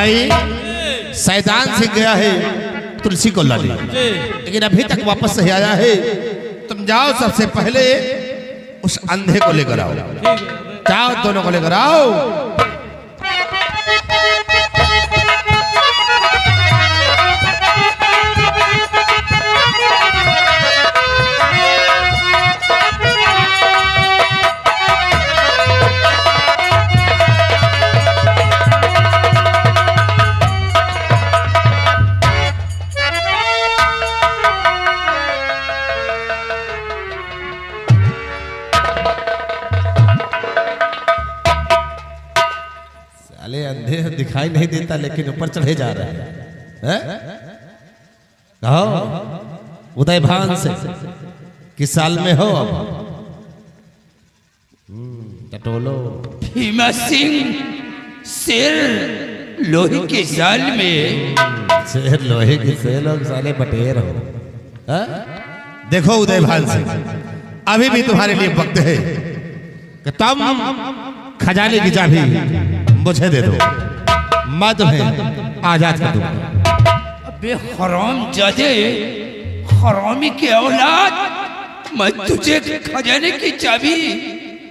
भाई शैतान से गया है तुलसी को लाने, लेकिन अभी तक वापस नहीं आया है। तुम जाओ, सबसे पहले उस अंधे को लेकर आओ। जाओ, दोनों को लेकर आओ। अंधे दिखाई नहीं देता लेकिन ऊपर चढ़े जा रहे हैं। उदय भान से किस साल में हो अब? टटोलो। भीमा सिंह शेर लोहे के जाल में। शेर लोहे के शेर, लोग साले बटेर हो। देखो उदय भान सिंह, अभी भी तुम्हारे लिए वक्त है कि तुम खजाने की चाबी मुझे दे दो, मैं तुम्हें आजाद कर दूंगा। अबे हरामजादे, हरामी के औलाद, मैं तुझे खजाने की चाबी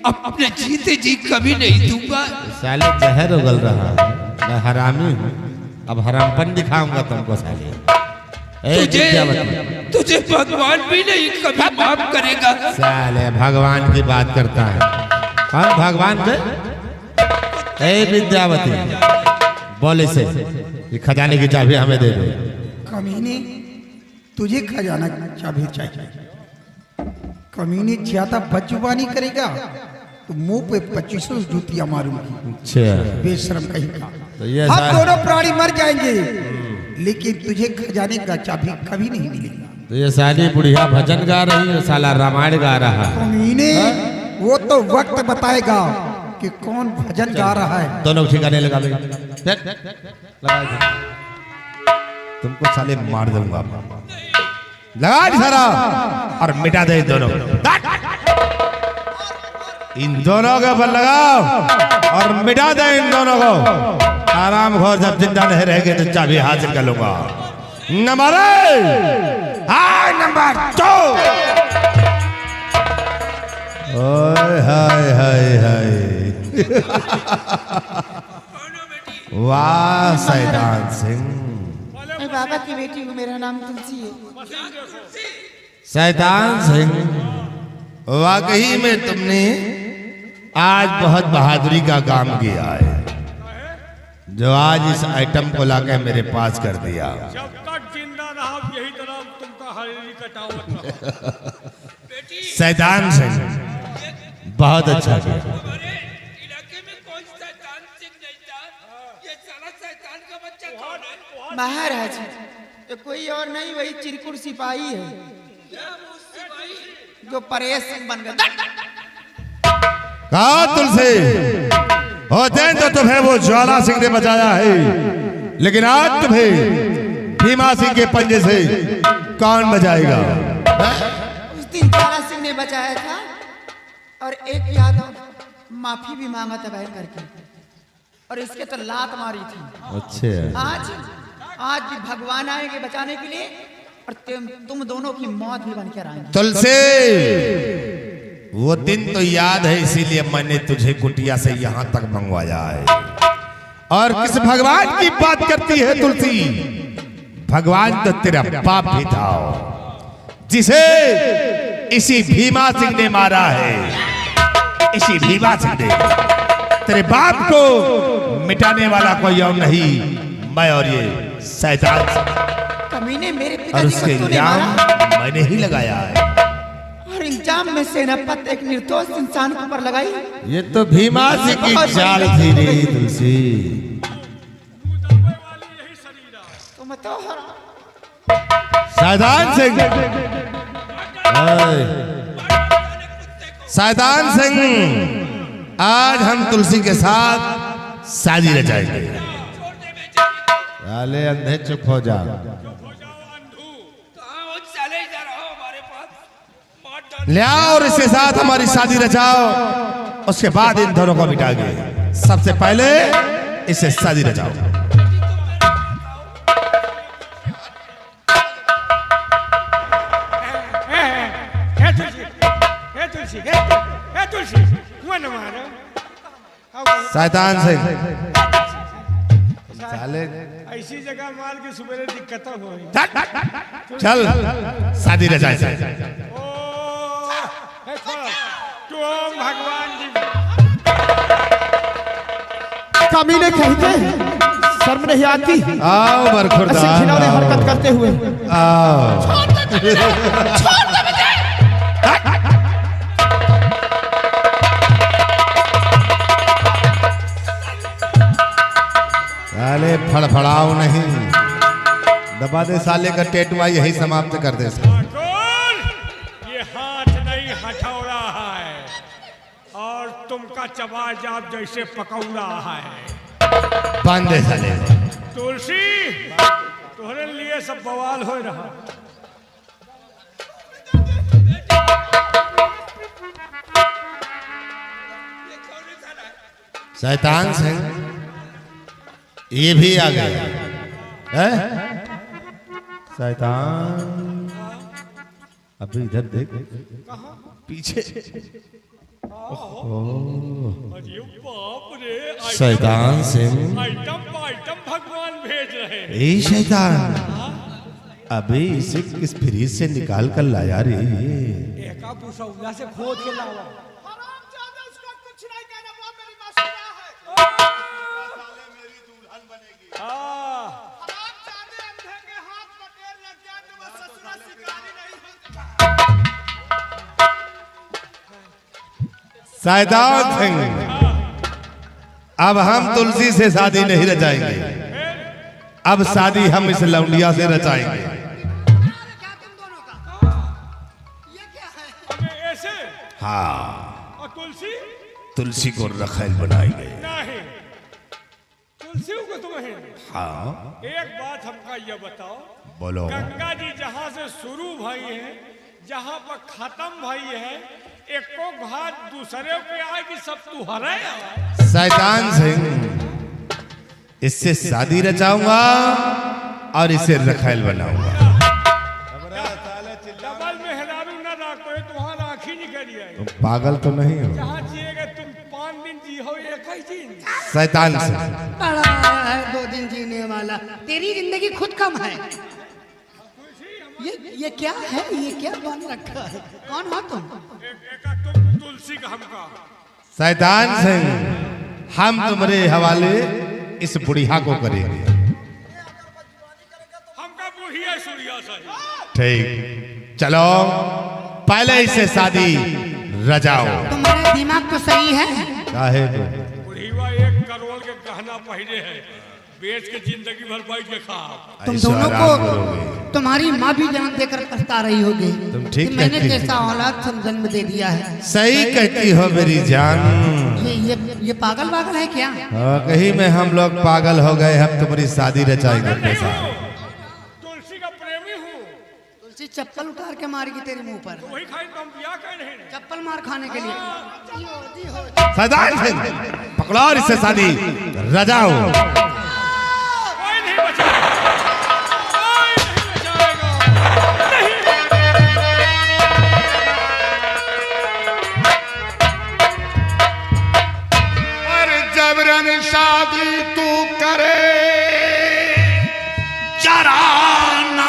अपने जीते जी कभी नहीं दूंगा। साले जहर उगल रहा, मैं हरामी हूँ, अब हरामपन दिखाऊंगा तुमको साले। तुझे भगवान भी नहीं कभी माफ करेगा। साले भगवान की बात करता है, हम भगवान के। ए विद्यावती, बोले से ये खजाने की चाबी हमें दे दो। कमीने, तुझे खजाना चाबी चाहिए? कमीने ज्यादा बदजुबानी करेगा तो मुंह पे 25 जूतियां मारूंगी। अच्छा, बेशरम कहीं का। तो ये हम दोनों प्राणी मर जाएंगे, लेकिन तुझे खजाने का चाबी कभी नहीं मिलेगा। तो ये साली बुढ़िया भजन गा रही है, साला रामायण गा रहा है। कमीने, वो तो वक्त बताएगा कि कौन भजन गा रहा है। दोनों ठिकाने लगा दे, तुमको साले मार दूंगा। लगा सारा और मिटा दे इन दोनों। इन दोनों के ऊपर लगाओ और मिटा दे इन दोनों को। आराम घोर, जब जिंदा नहीं रहेंगे तो चाबी हासिल कर लूंगा। नंबर 2। ओए हाय हाय हाय। वाह शैतान सिंह। मैं बाबा की बेटी हूँ, मेरा नाम तुलसी है। शैतान सिंह, वाकई में तुमने आज बहुत बहादुरी का काम किया है, जो आज इस आइटम को लाकर मेरे पास कर दिया। जब तक जिंदा रहा यही तरह तुमका हरी कटावत रहा। शैतान सिंह, बहुत अच्छा किया। इलाके में कौन शैतान सिंह नहीं था? ये साला शैतान का बच्चा कौन है? महाराज, ये कोई और नहीं, वही चिरकुट सिपाही है जो परेश सिंह बन गया। कहा तुलसी, होते तो तुम्हें वो ज्वाला सिंह ने बचाया है, लेकिन आज तुम्हें भीमा सिंह के पंजे से कौन बचाएगा? उस दिन ज्वाला सिंह ने बचाया था और एक यादव माफी भी मांगा था बहन करके, और इसके तो लात मारी थी। अच्छा, आज भी भगवान आएंगे बचाने के लिए, और तुम दोनों की मौत भी बनकर आएंगे। तुलसी, वो दिन तो याद है, इसीलिए मैंने तुझे कुटिया से यहाँ तक मंगवाया है। और किस भगवान की बात करती है तुलसी? भगवान तो तेरा बाप भी था, जिसे इसी भीमा सिंह ने मारा है। इसी भीमा सिंह ने तेरे बाप को मिटाने वाला कोई और नहीं, मैं और ये शैतान। कमीने, मेरे और पिताजी उसके को तूने इल्जाम मारा मैंने ही लगाया है। और इल्जाम में सेनापति एक निर्दोष इंसान के ऊपर लगाई। ये तो भीमा सिंह की चाल थी रे तुलसी। तुम तो शैतान सिंह, शैतान सिंह, आज हम तुलसी के साथ शादी रचाएंगे। साले अंधे, चुप हो जा। ले आओ और इसके साथ हमारी शादी रचाओ, उसके बाद इन दोनों को मिटाएंगे। सबसे पहले इसे शादी रचाओ। तुलसी हे तुलसी हुआ न मारो शैतान सिंह साले ऐसी जगह मार के सुबह दिक्कत हो चल शादी रचाए ओ हे छोड़ तू ओम भगवान जी कमीने कहते शर्म नहीं आती आओ ऐसे बरखुरदार घिनौनी हरकत करते हुए। आओ साले फड़फड़ाओ नहीं, दबा दे साले का टेटुआ यही समाप्त कर दे। ठाकुर ये हाथ नहीं हथौड़ा है और तुमका चबाजाब जैसे पकौड़ा है। बांध दे साले। तुलसी तुम्हारे लिए सब बवाल हो रहा। शैतान सिंह ये भी आ गया है? शैतान अभी इधर देख पीछे। अरे बाप रे शैतान सिंह आइटम भगवान भेज रहे हैं। ए शैतान अभी इसे किस फ्रीज से निकाल कर लाया रे? एका पुसौला से खोद के लावा। शैतान सिंह अब हम तुलसी से शादी नहीं रचाएंगे, अब शादी हम इस लौंडिया से रचाएंगे। ऐसे हाँ और तुलसी तुलसी को रखेल बनाएंगे। नहीं तुलसी को तुम्हें। हाँ एक बात हमका ये बताओ, बोलो। गंगा जी जहाँ से शुरू भई है जहाँ पर खत्म भई है, एको घाट दूसरे पे आए कि सब तुहरे। शैतान सिंह इससे शादी रचाऊंगा और इसे रखेल बनाऊंगा। डबल मेहरारू न राखो तुम्हारा आँखी निकल जाए। तुम पागल तो नहीं हो? जहाँ जिएगा तुम 5 दिन जी हो एक ही दिन। शैतान सिंह बड़ा है 2 दिन जीने वाला, तेरी जिंदगी खुद कम है। ये क्या है? ये क्या बन रखा है? कौन हो तुम? एक तुम तुलसी का हमका। शैतान सिंह हम तुम्हारे हवाले इस बुढ़िया को करेंगे। हमका बुढ़िया सूर्या सही। ठीक चलो पहले इसे शादी रचाओ। तुम्हारा दिमाग तो सही है। काहे को? बुढ़ीवा 1 करोड़ के गहना पहने है, बेच के जिंदगी भर बैठ के खा। तुम ऐसा दोनों आराम को करोगे। तुम्हारी माँ भी जान देकर पछता रही होगी तुम ठीक कि मैंने कहती हो। कैसा औलाद जन्म दे दिया है। सही कहती हो मेरी जान। ये पागल पागल है क्या? हाँ, कहीं में हम लोग पागल हो गए, हम तुम्हारी शादी रचाएंगे अपने साथ। तुलसी का प्रेमी हूँ। तुलसी चप्पल उतार के मारेगी तेरे मुंह पर। वही खाई तुम क्या कह रहे हैं? चप्पल मार खाने के लिए। शैतान सिंह पकड़ो और इससे शादी रचाओ। कोई नहीं बचाएगा, कोई नहीं बचाएगा। और जबरन शादी तू करे चराना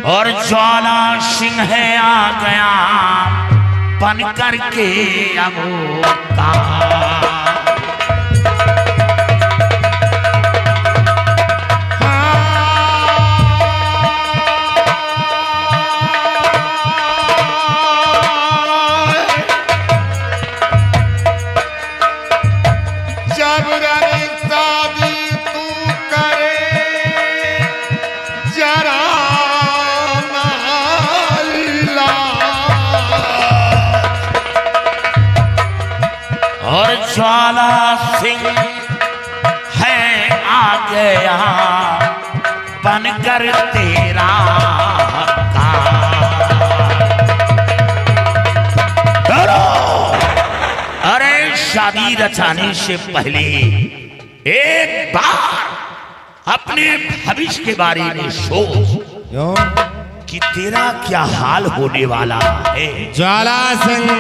और ज्वाला सिंह आ गया बन करके अवतार। और ज्वाला सिंह है आ गया बनकर तेरा अरे शादी रचाने से पहले एक बार अपने भविष्य के बारे में सोच। क्यों? कि तेरा क्या हाल होने वाला है। ज्वाला सिंह,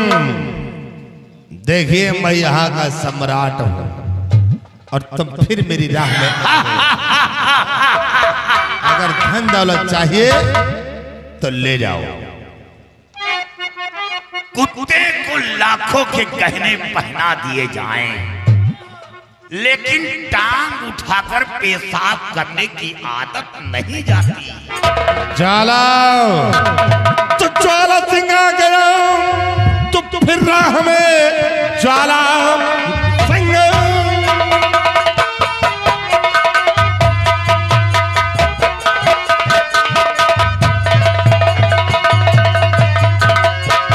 देखिए मैं यहाँ का सम्राट हूँ और तुम फिर मेरी राह में अगर धन दौलत चाहिए तो ले जाओ। कुत्ते को लाखों के गहने पहना दिए जाएं, लेकिन टांग उठाकर पेशाब करने की आदत नहीं जाती। ज्वाला, तो ज्वाला सिंह आ गया, तो फिर राह में ज्वाला सिंह।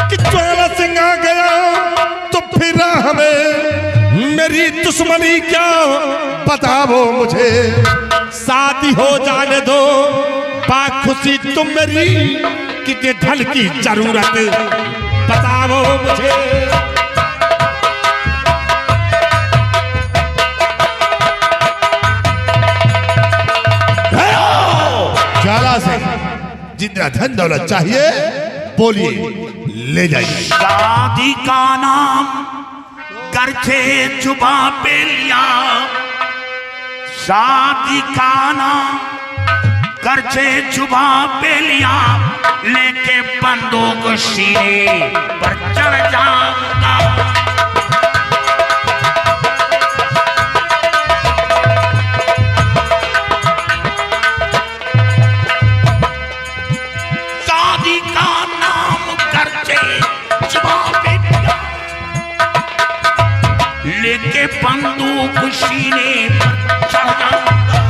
कि ज्वाला सिंह आ गया तो फिर राह में मेरी दुश्मनी क्या बताओ मुझे। शादी हो जाने दो, खुशी तुम मेरी, कितने धन की जरूरत बताओ मुझे। ज्वाला सिंह, जितना धन दौलत चाहिए बोलिए, ले जाइए। शादी का नाम करके जुबा पे लिया, शादी का नाम करके जुबा पे लिया, लेके बंदूक सीने पर चढ़ जाऊंगा। शादी का नाम करके जुबा पे लिया, लेके बंदूक सीने पर चढ़ जाऊंगा।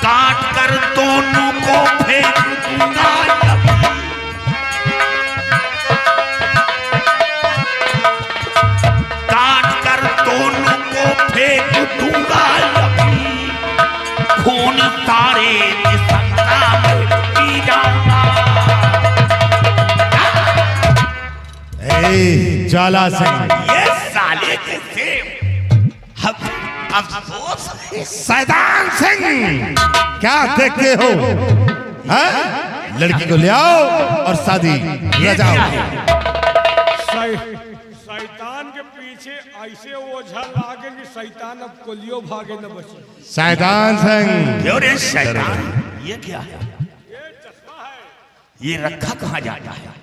काट कर दोनों को फेंक दूंगा, काट कर दोनों को फेंक दूंगा। खून तारे संगा में पी जाऊंगा। ज्वाला सिंह, ये साले के सेम अफसोस है। शैतान सिंह, क्या देखते हो? हाँ? लड़की को ले आओ और शादी रचाओ। शैतान के पीछे ऐसे ओझा लागे कि शैतान अब कोलियो भागे न बचे। शैतान सिंह, क्यों रे शैतान, ये क्या है? ये चश्मा है। ये रखा कहाँ जाता है?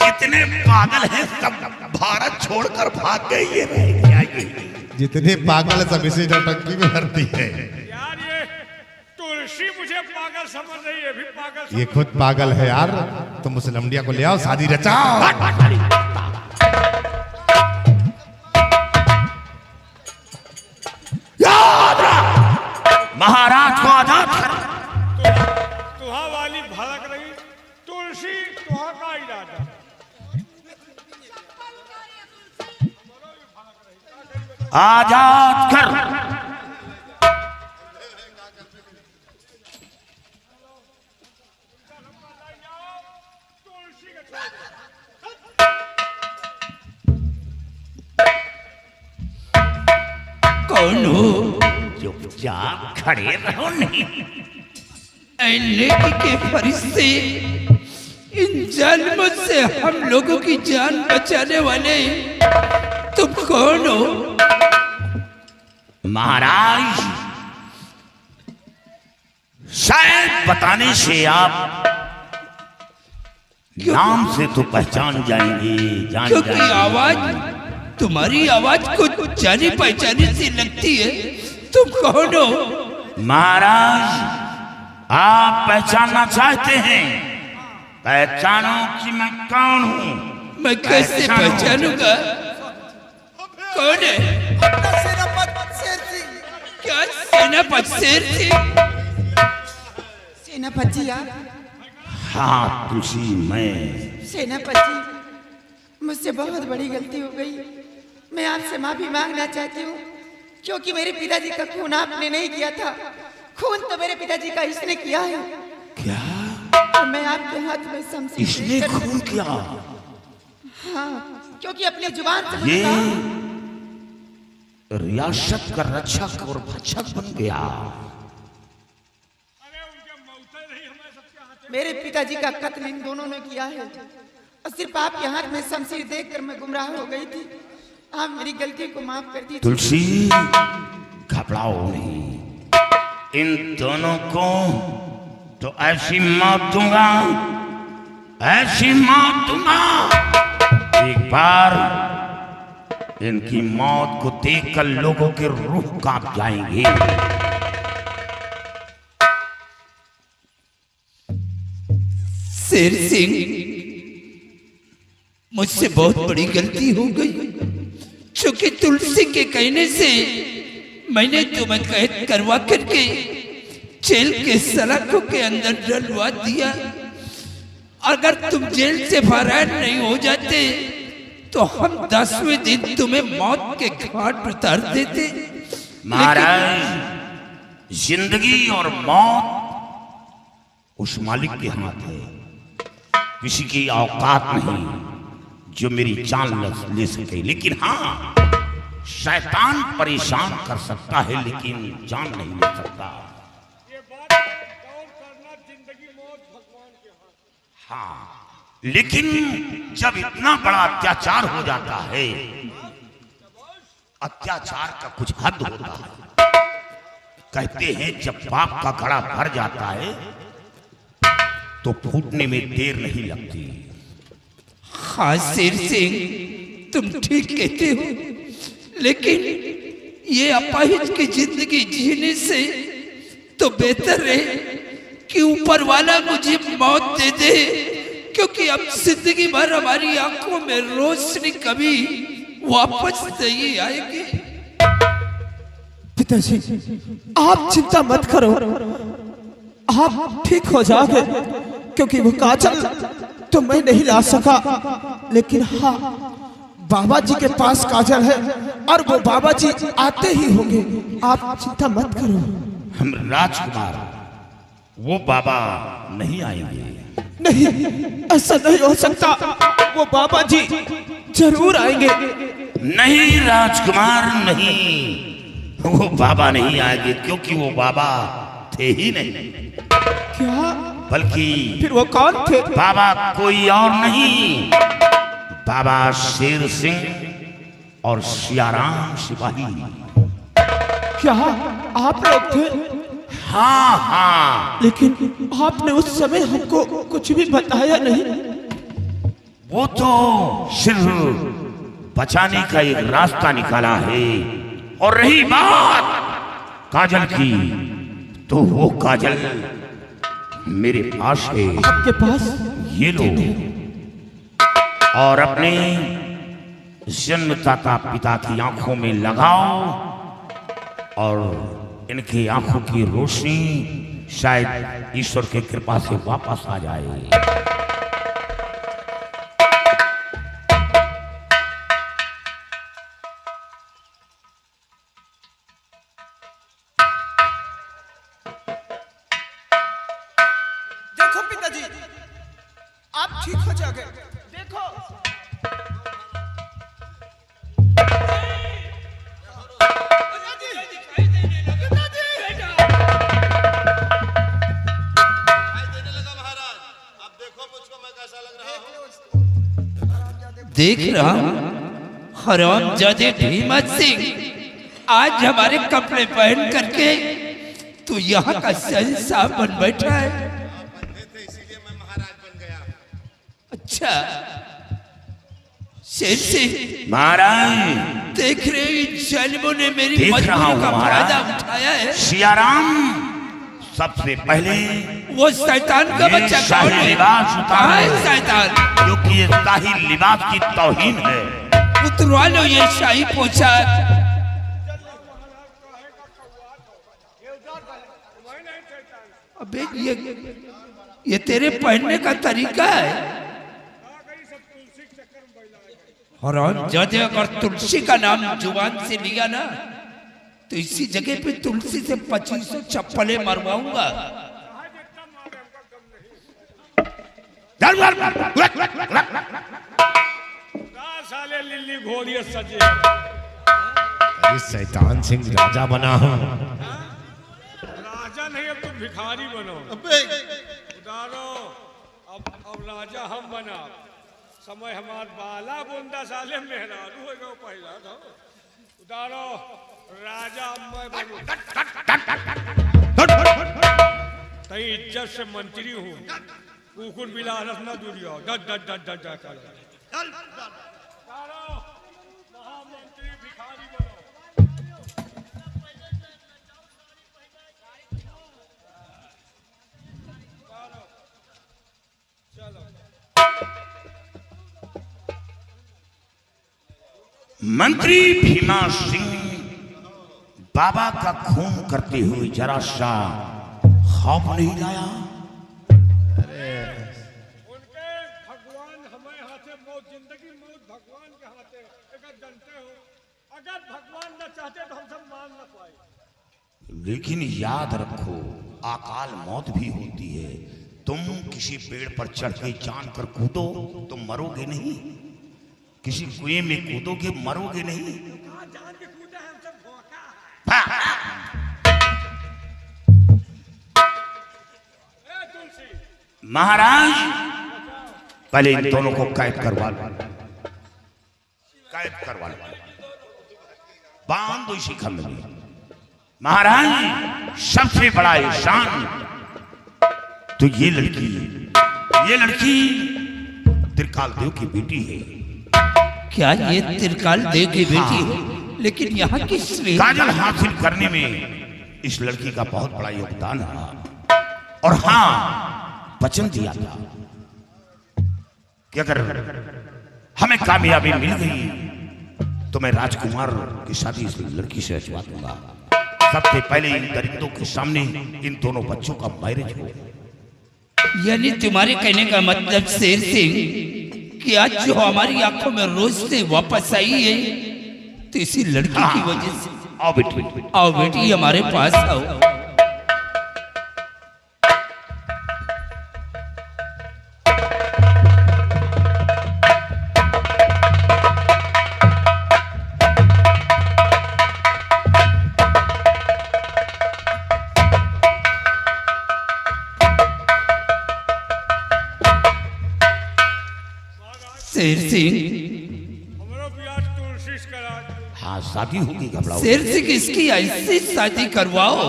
जितने पागल हैं सब भारत छोड़कर भाग गए, ये रह गया। ये जितने पागल सब इसी नौटंकी में भरती है। यार ये तुलसी मुझे पागल समझ रही है, भी पागल ये खुद पागल है यार। तुम उस लमडिया को ले आओ, शादी रचाओ। महाराज को आजाद कर। तुहा वाली भड़क रही तुलसी, तुहा का इरादा। आजाद कर। कौन हो? चुपचाप खड़े रहो। नहीं लेकी के फरिश्ते, इन जालिमों से हम लोगों की जान बचाने वाले तुम कौन हो? महाराज, शायद बताने से आप नाम से तो पहचान जाएंगे, जान क्योंकि जाएंगे। आवाज, तुम्हारी आवाज को जानी पहचानी सी लगती है। तुम कौन हो? महाराज, आप पहचानना चाहते हैं? पहचानो कि मैं कौन हूं। मैं कैसे पहचानूंगा? कौन है? सेनापति शेर सिंह। क्या सेनापति शेर सिंह? सेनापति यार, हाँ तुलसी, मैं सेनापति मुझसे बहुत बड़ी गलती हो गई। मैं आपसे माफी मांगना चाहती हूँ, क्योंकि मेरे पिताजी का खून आपने नहीं किया था। खून तो मेरे पिताजी का इसने किया है। क्या? और मैं आपके हाथ में शमशीर इसने लेकर- खून किया? हाँ, क्योंकि अपनी जुबान से ये मुझे कहा, रियासत का रक्षक और भक्षक बन गया। मेरे पिताजी का कत्ल इन दोनों ने किया है और सिर्फ आपके हाथ में शमशीर देखकर मैं गुमराह हो गई थी। आप मेरी गलती को माफ कर दीजिए। तुलसी घबराओ नहीं, इन दोनों को तो ऐसी मौत दूंगा, ऐसी मौत दूंगा, एक बार इनकी मौत को देखकर लोगों के रूह कांप जाएंगे। शेर सिंह, मुझसे बहुत बड़ी गलती हो गई, क्योंकि तुलसी के कहने से मैंने तुम्हें कैद करवा करके जेल के सलाखों के अंदर डलवा दिया। अगर तुम जेल से फरार नहीं हो जाते तो हम 10वें दिन तुम्हें मौत के घाट उतार देते। महाराज, जिंदगी और मौत उस मालिक के हाथ है, किसी की औकात नहीं जो मेरी जान ले सके। लेकिन हाँ, शैतान परेशान कर सकता है लेकिन जान नहीं ले सकता। ये बात गौर करना, जिंदगी मौत भगवान के हाथ। हाँ, लेकिन जब इतना बड़ा अत्याचार हो जाता है, अत्याचार का कुछ हद होता है। कहते हैं जब पाप का घड़ा भर जाता है तो फूटने में देर नहीं लगती। हाँ शेर सिंह, तुम ठीक कहते हो, लेकिन ये अपाहिज की जिंदगी जीने से तो बेहतर है कि ऊपर वाला मुझे मौत दे दे, क्योंकि अब जिंदगी भर हमारी आंखों में रोशनी कभी वापस नहीं आएगी। पिताजी, आप चिंता मत करो, आप ठीक हो जाओगे, क्योंकि वो काजल तो मैं नहीं ला सका, लेकिन हाँ, बाबा जी के पास काजल है और वो बाबा जी आते ही होंगे, आप चिंता मत करो। हम राजकुमार, वो बाबा नहीं आएंगे। नहीं, ऐसा नहीं हो सकता, वो बाबा जी जरूर आएंगे। नहीं राजकुमार, नहीं, वो बाबा नहीं आएंगे, क्योंकि वो बाबा थे ही नहीं। क्या? बल्कि फिर वो कौन थे? बाबा कोई और नहीं, बाबा शेर सिंह और सियाराम सिपाही। क्या आप लोग थे? हाँ हाँ, लेकिन आपने उस समय हमको कुछ भी बताया नहीं। वो तो सिर्फ बचाने का एक रास्ता निकाला है। और रही बात काजल की, तो वो काजल मेरे पास है। आपके पास? ये लो, और अपने जन्मदाता पिता की आंखों में लगाओ, और इनकी आंखों की रोशनी शायद ईश्वर की कृपा से वापस आ जाए। देखो पिताजी, आप ठीक हो जाओगे, देखो। देख रहा हरामजादे भीमत सिंह आज हमारे कपड़े पहन करके तू यहाँ का शहंशाह बन बैठा है। अच्छा शेर सिंह महाराज, देख रहे हो इन जालिमों ने मेरी देख रहा मजबूरी हूं का महाराज। फायदा उठाया है। सियाराम सबसे पहले वो शैतान का ये बच्चा शाही कौन है? लिबास कहाँ है उतारो, शैतान? क्योंकि ये शाही लिबास की तौहीन है। उतरवा लो ये शाही पोशाक। अबे ये तेरे पहनने का तरीका है। हरामजादे, अगर तुलसी का नाम जुबान से लिया ना तो इसी जगह पे तुलसी से 2500 चप्पलें मरवाऊंगा। साले लिल्ली घोड़िए सजे। इस शैतान सिंह राजा बना हूं। राजा नहीं, अब तुम भिखारी बनो। उदारो अब राजा हम बना। समय हमार बाला बुंदा साले मेहरारू हो गए पहला था। उदारो राजा मैं बनूं। तई इज्जत से मंत्री हूँ। कुकुर बिला रसना दूरियो डट डट डट डट डट महामंत्री भिखारी बनो। चलो मंत्री भीमा सिंह बाबा का खून करते हुए जरा सा खौफ नहीं लाया। उनके भगवान हमारे हाथे मौत, जिंदगी मौत भगवान के हाथे। अगर जानते हो, अगर भगवान न चाहते तो हम सब मान न पाए। लेकिन याद रखो, अकाल मौत भी होती है। तुम किसी पेड़ पर चढ़ के जान कर कूदो तो मरोगे नहीं, किसी कुएं में कूदोगे मरोगे नहीं। कहाँ जान के कूदे हैं, हम सब धोखा है। ए तुलसी, महाराज पहले इन दोनों को कैद करवा लो, कैद करवा लो, बांध दो इसी खम्भे में। महाराज सबसे बड़ा एहसान तो ये लड़की त्रिकाल देव की बेटी है। क्या ये त्रिकाल देव की बेटी है? लेकिन यहाँ किस लिए? काजल हासिल करने में इस लड़की का बहुत बड़ा योगदान रहा। और हाँ, वचन दिया था कि अगर हमें कामयाबी मिल गई तो मैं राजकुमार की शादी इस लड़की से रचवा दूंगा। सबसे पहले इन दरिंदों के सामने इन दोनों बच्चों का मैरिज हो। यानी तुम्हारे कहने का मतलब शेर सिंह कि आज जो हमारी आंखों में रोज से वापस आई है तो इसी लड़की की वजह से। आओ बेटी, आओ बेटी हमारे पास आओ। शेर सिंह, हमरो बियाह तुलसी से करा दो। हाँ शादी होगी, घबराओ। शेर सिंह इसकी ऐसी शादी करवाओ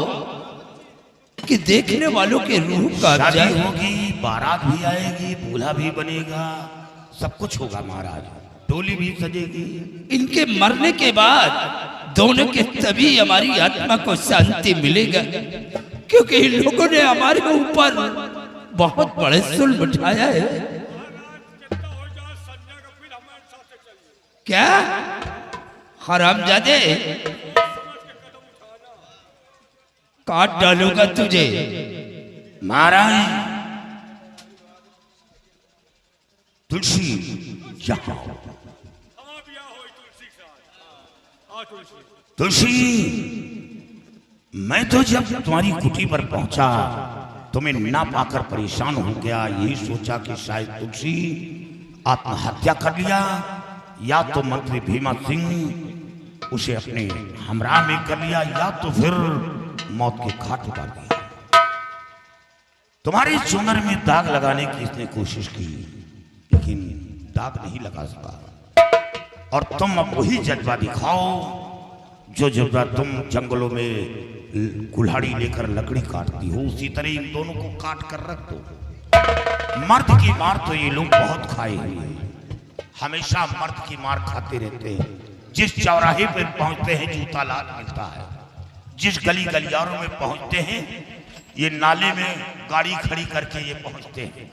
कि देखने वालों के रूह का शादी होगी, बारात भी आएगी, दूल्हा भी बनेगा, सब कुछ होगा महाराज। डोली भी सजेगी। इनके मरने के बाद दोनों के तभी हमारी आत्मा को शांति मिलेगा, क्योंकि इन लोगों ने हमारे ऊपर बहुत बड़े जुल्म उठाया है। कितना हो जाए संजय का, फिर हमारे साथ चलिए। क्या हरामजादे, काट डालूंगा तुझे। महाराज तुलसी यहाँ हमारा बियाह हो तुलसी के साथ। हाँ तुलसी, तुलसी, मैं तो जब तुम्हारी कुटी पर पहुंचा तुम्हें ना पाकर परेशान हो गया। यही सोचा कि शायद तुलसी आत्महत्या कर लिया या तो मंत्री भीमा सिंह उसे अपने हमराह में कर लिया या तो फिर मौत के घाट उतार दिया। तुम्हारी चुनर में दाग लगाने की इसने कोशिश की लेकिन दाग नहीं लगा सका। और तुम अब वही जज्बा दिखाओ जो जज्बा तुम जंगलों में कुल्हाड़ी लेकर लकड़ी काटती हो, उसी तरह इन दोनों को काट कर रख दो। मर्द की मार तो ये लोग बहुत खाए हुए हैं, हमेशा मर्द की मार खाते रहते हैं। जिस चौराहे पर पहुंचते हैं जूता लाल मिलता है, जिस गली गलियारों में पहुंचते हैं ये नाले में गाड़ी खड़ी करके ये पहुंचते हैं,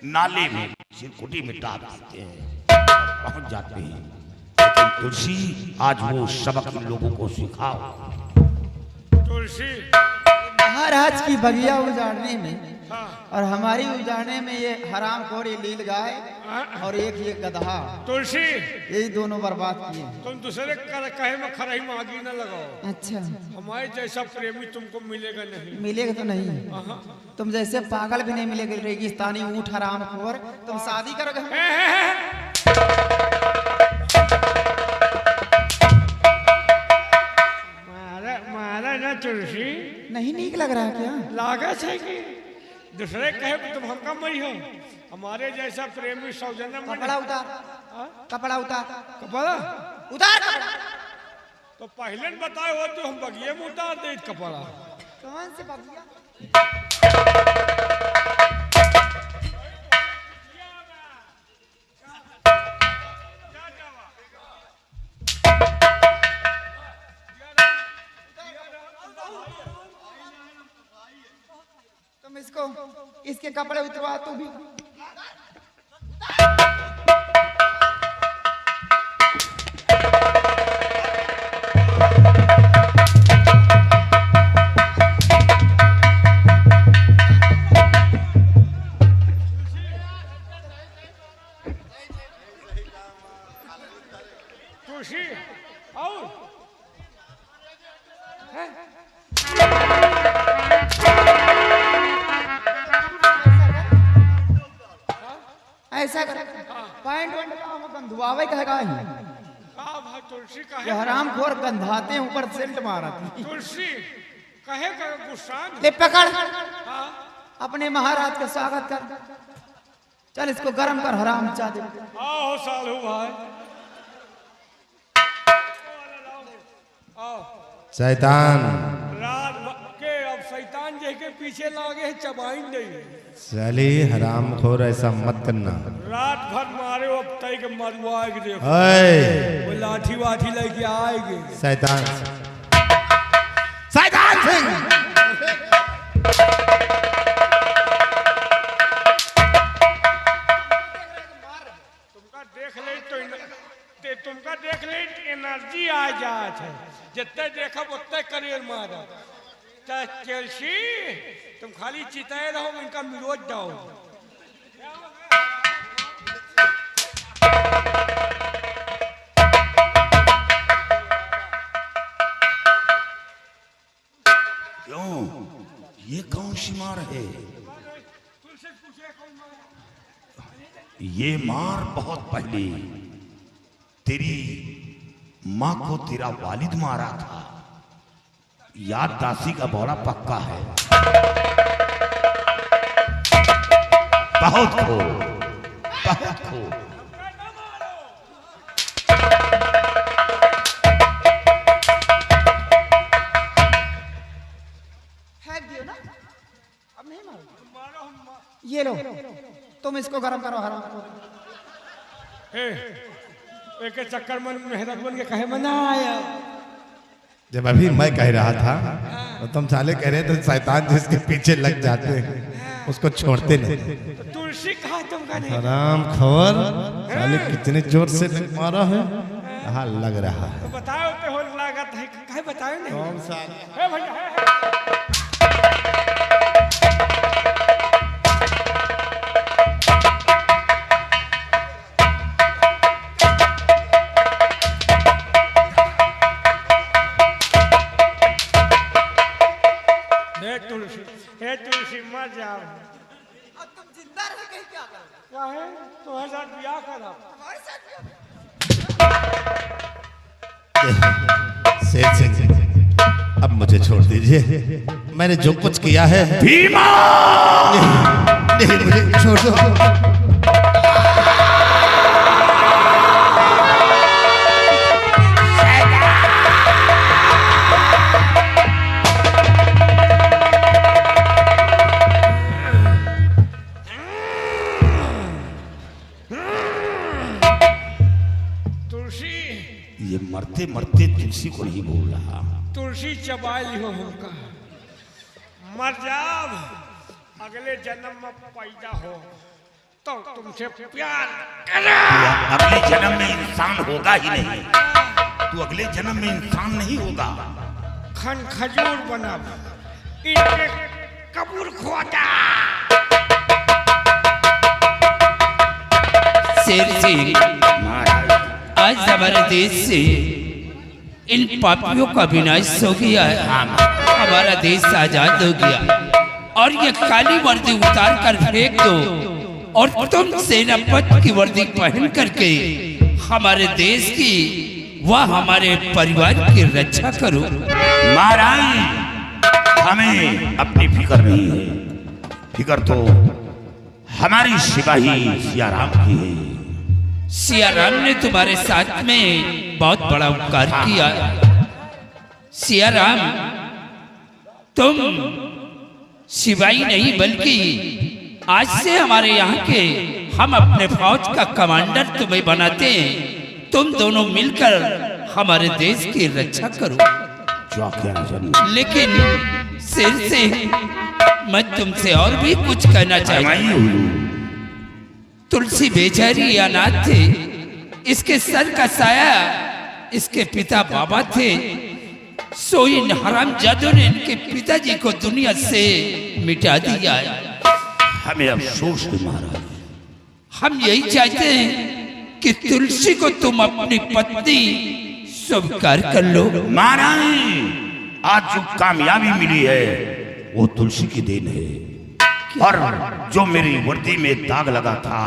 नाले में चिरकुटी में डाल देते हैं, पहुंच जाते हैं। लेकिन तुलसी आज वो सबक इन लोगों को सिखाओ। तुलसी, महाराज की बगिया उजाड़ने में हाँ और हमारी उजाड़ने में ये हराम खोरी लील गाय और एक ये गधा, तुलसी, यही दोनों बर्बाद किए। तुम दूसरे कहे में खराही में आगी न लगाओ। अच्छा, हमारे जैसा प्रेमी तुमको मिलेगा नहीं। मिलेगा तो नहीं, तुम जैसे पागल भी नहीं मिलेगा रेगिस्तानी ऊंट हराम खोर। तुम शादी करोगे नहीं ठीक लग रहा है क्या? लागत है कि दूसरे कहे कि तुम हमका मई हो, हमारे जैसा प्रेमी सौजन्य कपड़ा उतार, कपड़ा उतार, कपड़ा उतार कपड़ा। तो पहले न बताए हो तो हम बगिए में उतार दे कपड़ा। कौन से बगिया? तुम इसको, इसके कपड़े उतरवा तू भी। तुलसी और ऐसा कर, पैंट वैंट का हम गंधवावे कहेगा ही। का भाई तुलसी ये कहे, हराम खोर गंधाते हैं, ऊपर सेंट मारा थी। तुलसी कहे का गुस्सा ले पकड़, हाँ अपने महाराज का स्वागत कर। चल इसको गरम कर, हराम चादे। आओ सालू भाई आओ। शैतान रात के अब शैतान जे के पीछे लागे है चबाइन नहीं। चली हराम खोर, ऐसा मत करना। रात भर मारे अब तय के मरवाएगे देखो। ओए वो लाठी वाठी लेके आएंगे। शैतान, शैतान सिंह, तुमका देख ले एनर्जी आ जात है, जितने देखब उतने करियर मारा। चेल्सी तुम खाली चिताए रहो, इनका मिरोज जाओ। क्यों, ये कौन सी मार है? ये मार बहुत पहले तेरी माँ को तेरा वालिद मारा था। याद दासी का बड़ा पक्का है। बहुत खो, बहुत खो। फेंक दियो ना, अब नहीं मारो। ये लो, तुम इसको गरम करो, हराम खोर। एक चक्कर में मेहनत बन के कहे मना आया। जब अभी मैं कह रहा था तो तुम साले कह रहे थे शैतान जिसके पीछे लग जाते हैं उसको छोड़ते नहीं। तो तुलसी कहा तुमका नहीं? हराम खोर, साले कितने जोर से मारा है। हाँ लग रहा है। तो बताओ पे हो लागत है, कहे बताओ नहीं। कौन सा? है भैया है। तुलसी मर जाओ। अब तुम जिंदा रह के क्या करोगे? क्या है तुम्हारे साथ ब्याह करा? हमारे साथ शेर सिंह, अब मुझे छोड़ दीजिए। मैंने जो कुछ किया है भीमा, नहीं, मुझे छोड़ दो। ये मरते मरते तुलसी को नहीं बोल रहा। तुलसी चबाई ली हो हमका, मर जाओ, अगले जन्म में पैदा हो तो तुमसे प्यार करा। अगले जन्म में इंसान होगा ही नहीं। तू अगले जन्म में इंसान नहीं होगा। खन खजूर बना, इनके कबूर खोदा। शेर सिंह, आज हमारे देश से इन पापियों का विनाश हो गया है। हमारा देश आजाद हो गया और ये काली वर्दी उतार कर फेंक दो और तुम सेनापति की वर्दी पहन करके हमारे देश की व हमारे परिवार की रक्षा करो। महाराज हमें अपनी फिक्र नहीं है, फिक्र तो हमारी सिपाही सियाराम की है। सियाराम ने तुम्हारे साथ में बहुत बड़ा उपकार किया। सियाराम, तुम सिपाही नहीं बल्कि आज से हमारे यहाँ के हम अपने फौज का कमांडर तुम्हें बनाते हैं। तुम दोनों मिलकर हमारे देश की रक्षा करो। जो कहना चाहिए। लेकिन सिर से मैं तुमसे और भी कुछ कहना चाहता हूँ। तुलसी बेचारी अनाथ थे, इसके सर का साया इसके पिता बाबा थे। सो इन हरामजादों ने इनके पिताजी को दुनिया से मिटा दिया। हमें अफसोस है महाराज। हम यही चाहते हैं कि तुलसी को तुम अपनी पत्नी स्वीकार कर लो। महाराज, आज जो कामयाबी मिली है वो तुलसी की देन है, और जो मेरी वर्दी में दाग लगा था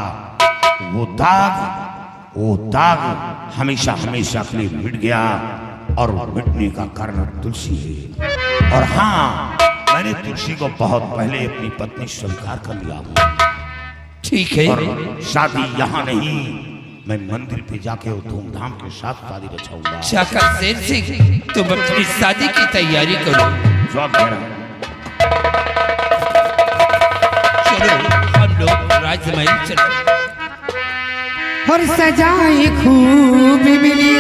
वो दाग हमेशा हमेशा के लिए मिट गया, और मिटने का कारण तुलसी है। और हाँ, मैंने तुलसी को बहुत पहले अपनी पत्नी स्वीकार कर लिया हूँ। ठीक है। और शादी यहाँ नहीं, मैं मंदिर पे जाके वो धूमधाम के साथ शादी रचाऊंगा। शाखा शेर सिंह, तुम अपनी शादी की तैयारी करो। जो कह रहा हूँ। चलो हम लोग राजमहल चलो। और सजाए खूब मिली